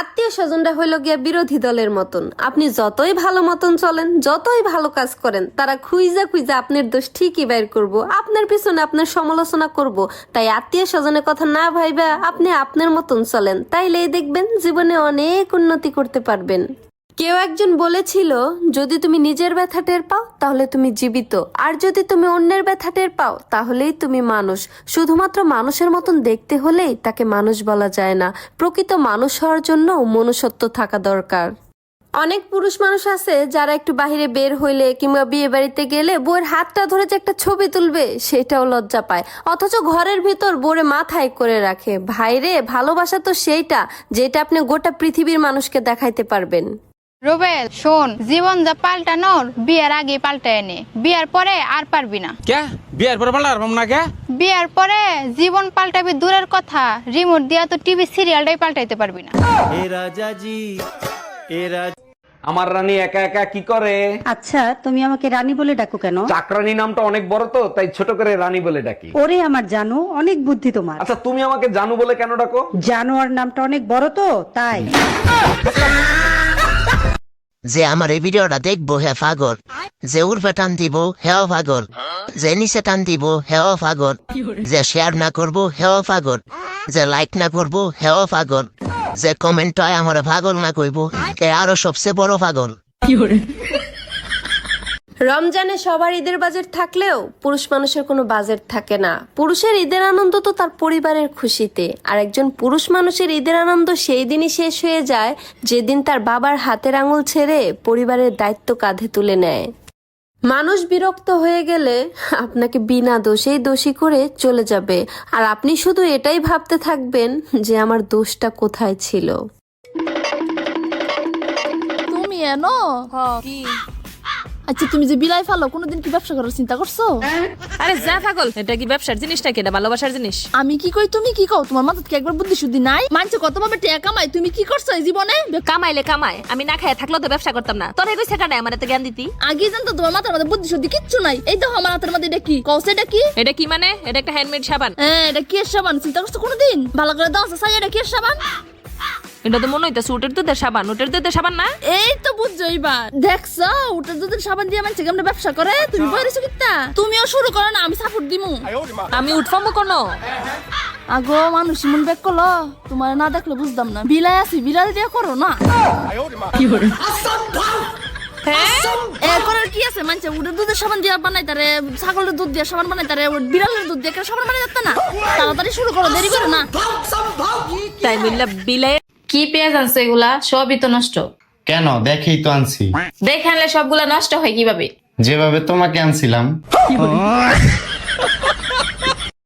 আত্মীয় স্বজনরা হইল গিয়া বিরোধী দলের মতন। আপনি যতই ভালো মতন চলেন, যতই ভালো কাজ করেন, তারা খুইজা খুইজা আপনার দোষ ঠিকই বের করব, আপনার পিছনে আপনার সমালোচনা করব। তাই আত্মীয় স্বজনের কথা না ভাইবা আপনি আপনার মতন চলেন, তাইলেই দেখবেন জীবনে অনেক উন্নতি করতে পারবেন। কেউ একজন বলেছিল, যদি তুমি নিজের ব্যথা টের পাও তাহলে তুমি জীবিত, আর যদি তুমি অন্যের ব্যথা টের পাও তাহলেই তুমি মানুষ। শুধুমাত্র মানুষের মতন দেখতে হলেই তাকে মানুষ বলা যায় না, প্রকৃত মানুষ হওয়ার জন্য মনুষ্যত্ব থাকা দরকার। অনেক পুরুষ মানুষ আছে যারা একটু বাহিরে বের হইলে কিংবা বিয়ে বাড়িতে গেলে বউয়ের হাতটা ধরে যে একটা ছবি তুলবে সেটাও লজ্জা পায়, অথচ ঘরের ভিতর বউরে মাথায় করে রাখে। ভাইরে, ভালোবাসা তো সেইটা যেটা আপনি গোটা পৃথিবীর মানুষকে দেখাইতে পারবেন। রুবেল শোন, জীবন যা পাল্টানোর বিয়ের আগে পাল্টায় নে, বিয়ের পরে আর পারবি না। কে বিয়ের পরে পাল্টাবো না? কে বিয়ের পরে জীবন পাল্টাবি দূরের কথা, রিমোট দিয়া তো টিভি সিরিয়ালটাই পাল্টাইতে পারবি না। আমার রানী একা একা কি করে? আচ্ছা, তুমি আমাকে রানী বলে ডাকো কেন? চাকরানী নামটা অনেক বড় তো, তাই ছোট করে রানী বলে ডাকি। ওরে আমার জানো, অনেক বুদ্ধি তোমার। আচ্ছা, তুমি আমাকে জানু বলে কেন ডাকো? জানোয়ার নামটা অনেক বড় তো, তাই। যে আমার এই ভিডিওটা দেখবো হে পাগল, যে উর্ফে টান দিব হেও পাগল, যে নিচে টান দিব হেও পাগল, যে শেয়ার না করবো হেও পাগল, যে লাইক না করবো হেও পাগল, যে কমেন্ট হয় আমার পাগল না কইবো এ আরো সবচেয়ে বড় পাগল। রমজানে সবার ঈদের বাজেট থাকলেও পুরুষ মানুষের কোনো বাজেট থাকে না। পুরুষের ঈদের আনন্দ তো তার পরিবারের খুশিতে, আর একজন পুরুষ মানুষের ঈদের আনন্দ সেই দিনই শেষ হয়ে যায় যেদিন তার বাবার হাতের আঙুল ছেড়ে পরিবারের দায়িত্ব কাঁধে তুলে নেয়। মানুষ বিরক্ত হয়ে গেলে আপনাকে বিনা দোষেই দোষী করে চলে যাবে, আর আপনি শুধু এটাই ভাবতে থাকবেন যে আমার দোষটা কোথায় ছিল। তুমি এনো কি? আচ্ছা, তুমি যে বিলাই ফালো কোনোদিন কি ব্যবসা করার চিন্তা করছো? আরে যা পাগল, এটা কি ব্যবসার জিনিসটা কি? এটা ভালোবাসার জিনিস। আমি কি কই তুমি কি কও? তোমার মাথায় কি একবার বুদ্ধি শুদ্ধি নাই? মানছে কত ভাবে টাকা কামাই, তুমি কি করছো এই জীবনে? কামাইলে কামায়, আমি না খায় থাকলেও তো ব্যবসা করতাম না। তোর কইছে কাটায় আমার এত জ্ঞান দিতি। আগে জানতো তোমার মাথার মধ্যে বুদ্ধি শুদ্ধি কিচ্ছু নাই। এই তো আমার হাতের মধ্যে এটা কি কওছে? এটা কি? এটা কি মানে? এটা একটা হ্যান্ডমেড সাবান। হ্যাঁ, এটা কি সাবান? চিন্তা করছো কোনোদিন? ভালো করে দাও সাই, এটা কি সাবান? এটা তো মনে হইতাছে উটের দুধের সাবান। উটের দুধের সাবান না? এই তো বুঝছো এইবার। দেখছো উটের দুধের সাবান দিয়ে মানুষ কেমনে ব্যবসা করে? তুমি বইরেছো কিত্তা? তুমিও শুরু করো না, আমি সাপোর্ট দিমু। আমি উঠফামু কোনো? আগো মানুষ মন ব্যাক করলো, তোমার না দেখলে বুঝতাম না। বিলাই আছি, বিড়াল দিয়ে করো না। কি করে করার কি আছে? মানছে উটের দুধের সাবান দিয়ে বানাই, তারে ছাগলের দুধ দিয়ে সাবান বানাই, তারে বিড়ালের দুধ দিয়ে সাবান বানাই যাচ্ছে না। তাড়াতাড়ি শুরু করো, দেরি করো না। তাই বললা বিলাই কি পেঁয়াজ আনছে এগুলা? সবই তো নষ্ট। কেন? দেখেই তো আনছি। দেখে আনলে সবগুলা নষ্ট হয় কিভাবে? যেভাবে তোমাকে আনছিলাম।